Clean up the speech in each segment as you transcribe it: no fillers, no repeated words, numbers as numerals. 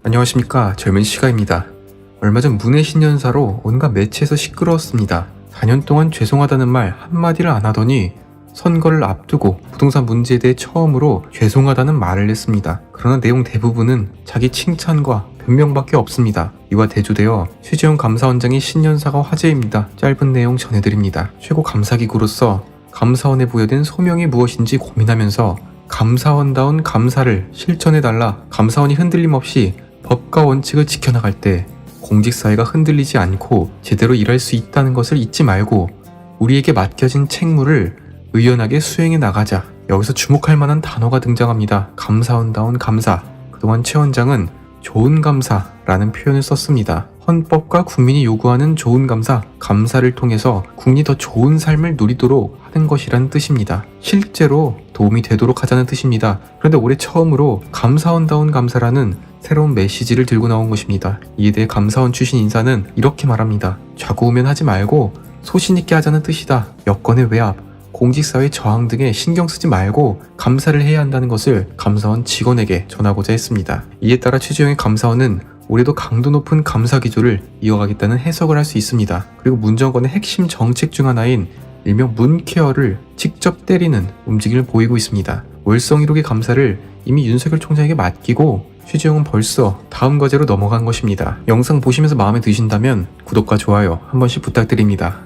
안녕하십니까. 젊은 시가입니다. 얼마 전 문해신년사로 온갖 매체에서 시끄러웠습니다. 4년 동안 죄송하다는 말 한마디를 안 하더니 선거를 앞두고 부동산 문제에 대해 처음으로 죄송하다는 말을 했습니다. 그러나 내용 대부분은 자기 칭찬과 변명밖에 없습니다. 이와 대조되어 최재형 감사원장의 신년사가 화제입니다. 짧은 내용 전해드립니다. 최고 감사기구로서 감사원에 부여된 소명이 무엇인지 고민하면서 감사원다운 감사를 실천해달라. 감사원이 흔들림 없이 법과 원칙을 지켜나갈 때 공직사회가 흔들리지 않고 제대로 일할 수 있다는 것을 잊지 말고 우리에게 맡겨진 책무를 의연하게 수행해 나가자. 여기서 주목할 만한 단어가 등장합니다. 감사원다운 감사. 그동안 최 원장은 좋은 감사라는 표현을 썼습니다. 헌법과 국민이 요구하는 좋은 감사, 감사를 통해서 국민이 더 좋은 삶을 누리도록 하는 것이라는 뜻입니다. 실제로 도움이 되도록 하자는 뜻입니다. 그런데 올해 처음으로 감사원다운 감사라는 새로운 메시지를 들고 나온 것입니다. 이에 대해 감사원 출신 인사는 이렇게 말합니다. 좌고우면하지 말고 소신있게 하자는 뜻이다. 여건의 외압, 공직사회 저항 등에 신경 쓰지 말고 감사를 해야 한다는 것을 감사원 직원에게 전하고자 했습니다. 이에 따라 최재형의 감사원은 올해도 강도 높은 감사 기조를 이어가겠다는 해석을 할 수 있습니다. 그리고 문 정권의 핵심 정책 중 하나인 일명 문케어를 직접 때리는 움직임을 보이고 있습니다. 월성 1호기 감사를 이미 윤석열 총장에게 맡기고 최재형은 벌써 다음 과제로 넘어간 것입니다. 영상 보시면서 마음에 드신다면 구독과 좋아요 한 번씩 부탁드립니다.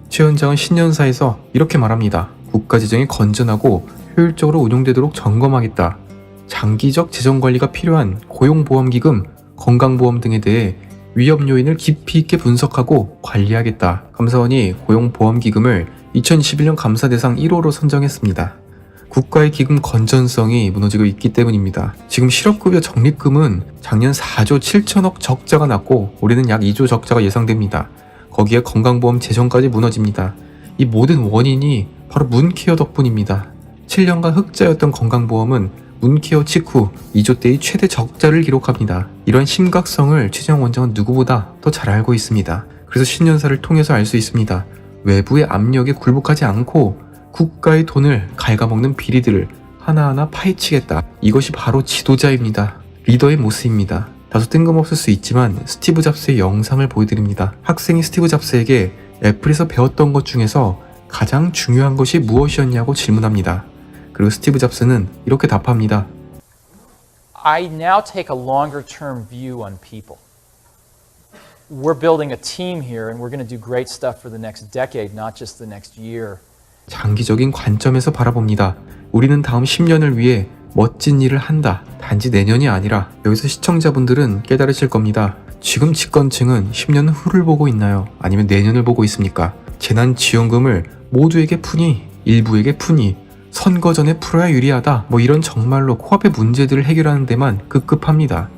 최 원장은 신년사에서 이렇게 말합니다. 국가재정이 건전하고 효율적으로 운용되도록 점검하겠다. 장기적 재정관리가 필요한 고용보험기금, 건강보험 등에 대해 위험 요인을 깊이 있게 분석하고 관리하겠다. 감사원이 고용보험기금을 2021년 감사 대상 1호로 선정했습니다. 국가의 기금 건전성이 무너지고 있기 때문입니다. 지금 실업급여 적립금은 작년 4조 7천억 적자가 났고 올해는 약 2조 적자가 예상됩니다. 거기에 건강보험 재정까지 무너집니다. 이 모든 원인이 바로 문케어 덕분입니다. 7년간 흑자였던 건강보험은 문케어 직후 2조대의 최대 적자를 기록합니다. 이러한 심각성을 최재형 원장은 누구보다 더 잘 알고 있습니다. 그래서 신년사를 통해서 알 수 있습니다. 외부의 압력에 굴복하지 않고 국가의 돈을 갉아먹는 비리들을 하나하나 파헤치겠다. 이것이 바로 지도자입니다. 리더의 모습입니다. 다소 뜬금없을 수 있지만 스티브 잡스의 영상을 보여드립니다. 학생이 스티브 잡스에게 애플에서 배웠던 것 중에서 가장 중요한 것이 무엇이었냐고 질문합니다. 그리고 스티브 잡스는 이렇게 답합니다. I now take a longer term view on people. We're building a team here and we're going to do great stuff for the next decade, not just the next year. 장기적인 관점에서 바라봅니다. 우리는 다음 10년을 위해 멋진 일을 한다. 단지 내년이 아니라. 여기서 시청자분들은 깨달으실 겁니다. 지금 집권층은 10년 후를 보고 있나요? 아니면 내년을 보고 있습니까? 재난지원금을 모두에게 푸니, 일부에게 푸니, 선거 전에 풀어야 유리하다. 이런 정말로 코앞의 문제들을 해결하는 데만 급급합니다.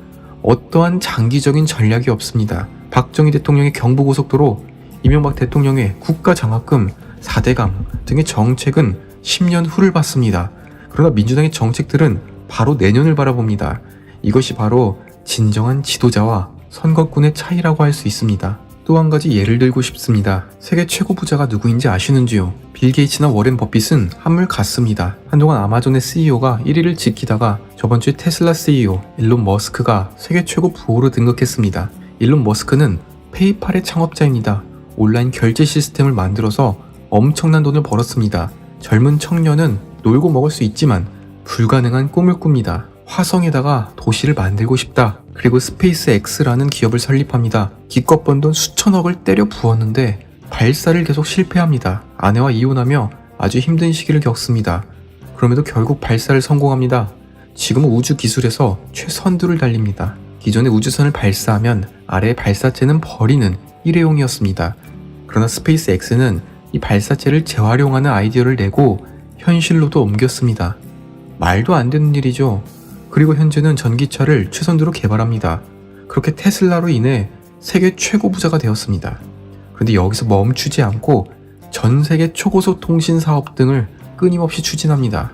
어떠한 장기적인 전략이 없습니다. 박정희 대통령의 경부고속도로, 이명박 대통령의 국가장학금, 4대강 등의 정책은 10년 후를 봤습니다. 그러나 민주당의 정책들은 바로 내년을 바라봅니다. 이것이 바로 진정한 지도자와 선거꾼의 차이라고 할 수 있습니다. 또 한 가지 예를 들고 싶습니다. 세계 최고 부자가 누구인지 아시는지요? 빌 게이츠나 워렌 버핏은 한물 같습니다. 한동안 아마존의 CEO가 1위를 지키다가 저번 주에 테슬라 CEO 일론 머스크가 세계 최고 부호로 등극했습니다. 일론 머스크는 페이팔의 창업자입니다. 온라인 결제 시스템을 만들어서 엄청난 돈을 벌었습니다. 젊은 청년은 놀고 먹을 수 있지만 불가능한 꿈을 꿉니다. 화성에다가 도시를 만들고 싶다. 그리고 스페이스 X라는 기업을 설립합니다. 기껏 번 돈 수천억을 때려 부었는데 발사를 계속 실패합니다. 아내와 이혼하며 아주 힘든 시기를 겪습니다. 그럼에도 결국 발사를 성공합니다. 지금은 우주 기술에서 최선두를 달립니다. 기존의 우주선을 발사하면 아래의 발사체는 버리는 일회용이었습니다. 그러나 스페이스 X는 이 발사체를 재활용하는 아이디어를 내고 현실로도 옮겼습니다. 말도 안 되는 일이죠. 그리고 현재는 전기차를 최선두로 개발합니다. 그렇게 테슬라로 인해 세계 최고 부자가 되었습니다. 그런데 여기서 멈추지 않고 전 세계 초고속 통신 사업 등을 끊임없이 추진합니다.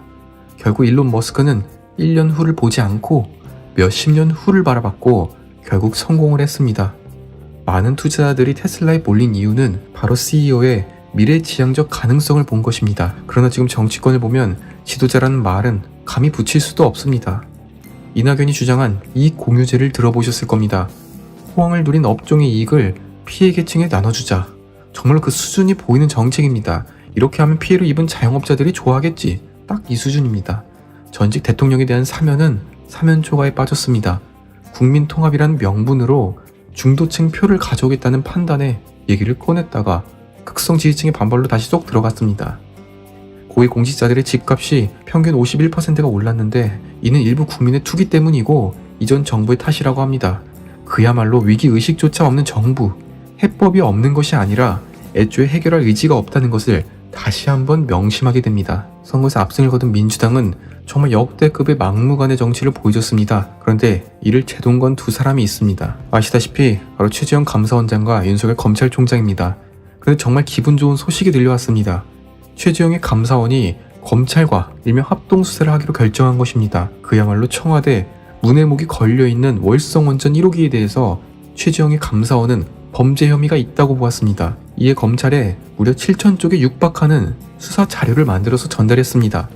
결국 일론 머스크는 1년 후를 보지 않고 몇십 년 후를 바라봤고 결국 성공을 했습니다. 많은 투자자들이 테슬라에 몰린 이유는 바로 CEO의 미래지향적 가능성을 본 것입니다. 그러나 지금 정치권을 보면 지도자라는 말은 감히 붙일 수도 없습니다. 이낙연이 주장한 이익 공유제를 들어보셨을 겁니다. 호황을 누린 업종의 이익을 피해 계층에 나눠주자. 정말로 그 수준이 보이는 정책입니다. 이렇게 하면 피해를 입은 자영업자들이 좋아하겠지. 딱 이 수준입니다. 전직 대통령에 대한 사면은 사면초가에 빠졌습니다. 국민통합이란 명분으로 중도층 표를 가져오겠다는 판단에 얘기를 꺼냈다가 극성 지지층의 반발로 다시 쏙 들어갔습니다. 고위공직자들의 집값이 평균 51%가 올랐는데 이는 일부 국민의 투기 때문이고 이전 정부의 탓이라고 합니다. 그야말로 위기의식조차 없는 정부, 해법이 없는 것이 아니라 애초에 해결할 의지가 없다는 것을 다시 한번 명심하게 됩니다. 선거에서 압승을 거둔 민주당은 정말 역대급의 막무가내 정치를 보여줬습니다. 그런데 이를 제동건 두 사람이 있습니다. 아시다시피 바로 최재형 감사원장과 윤석열 검찰총장입니다. 그런데 정말 기분 좋은 소식이 들려왔습니다. 최재형의 감사원이 검찰과 일명 합동수사를 하기로 결정한 것입니다. 그야말로 청와대 문해목이 걸려있는 월성원전 1호기에 대해서 최재형의 감사원은 범죄 혐의가 있다고 보았습니다. 이에 검찰에 무려 7,000쪽에 육박하는 수사 자료를 만들어서 전달했습니다.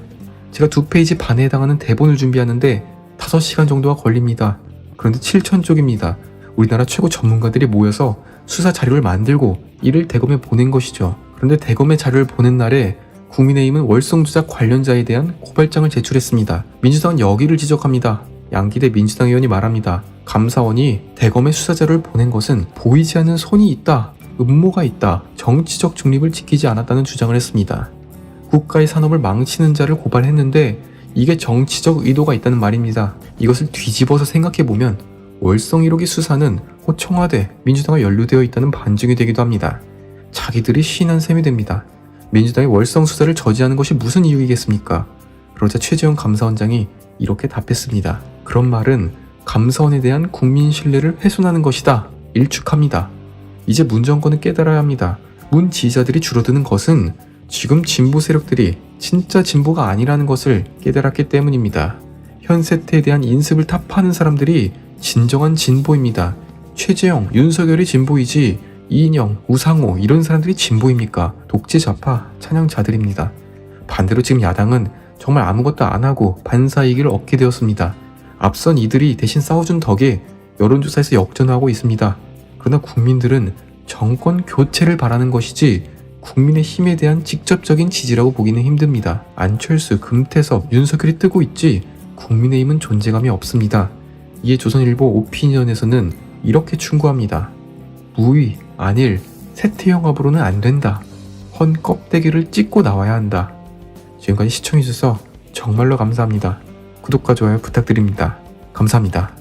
제가 2페이지 반에 해당하는 대본을 준비하는데 5시간 정도가 걸립니다. 그런데 7,000쪽입니다. 우리나라 최고 전문가들이 모여서 수사 자료를 만들고 이를 대검에 보낸 것이죠. 그런데 대검에 자료를 보낸 날에 국민의힘은 월성 조작 관련자에 대한 고발장을 제출했습니다. 민주당은 여기를 지적합니다. 양기대 민주당 의원이 말합니다. 감사원이 대검에 수사 자료를 보낸 것은 보이지 않는 손이 있다, 음모가 있다, 정치적 중립을 지키지 않았다는 주장을 했습니다. 국가의 산업을 망치는 자를 고발했는데 이게 정치적 의도가 있다는 말입니다. 이것을 뒤집어서 생각해보면 월성 1호기 수사는 곧 청와대, 민주당과 연루되어 있다는 반증이 되기도 합니다. 자기들이 시인한 셈이 됩니다. 민주당이 월성 수사를 저지하는 것이 무슨 이유이겠습니까? 그러자 최재형 감사원장이 이렇게 답했습니다. 그런 말은 감사원에 대한 국민 신뢰를 훼손하는 것이다. 일축합니다. 이제 문 정권은 깨달아야 합니다. 문 지지자들이 줄어드는 것은 지금 진보 세력들이 진짜 진보가 아니라는 것을 깨달았기 때문입니다. 현 세태에 대한 인습을 타파하는 사람들이 진정한 진보입니다. 최재형, 윤석열이 진보이지 이인영, 우상호 이런 사람들이 진보입니까? 독재 좌파 찬양자들입니다. 반대로 지금 야당은 정말 아무것도 안 하고 반사이익을 얻게 되었습니다. 앞선 이들이 대신 싸워준 덕에 여론조사에서 역전하고 있습니다. 그러나 국민들은 정권 교체를 바라는 것이지 국민의 힘에 대한 직접적인 지지라고 보기는 힘듭니다. 안철수, 금태섭, 윤석열이 뜨고 있지 국민의힘은 존재감이 없습니다. 이에 조선일보 오피니언에서는 이렇게 충고합니다. 무의, 안일, 세태영합으로는 안 된다. 헌 껍데기를 찢고 나와야 한다. 지금까지 시청해주셔서 정말로 감사합니다. 구독과 좋아요 부탁드립니다. 감사합니다.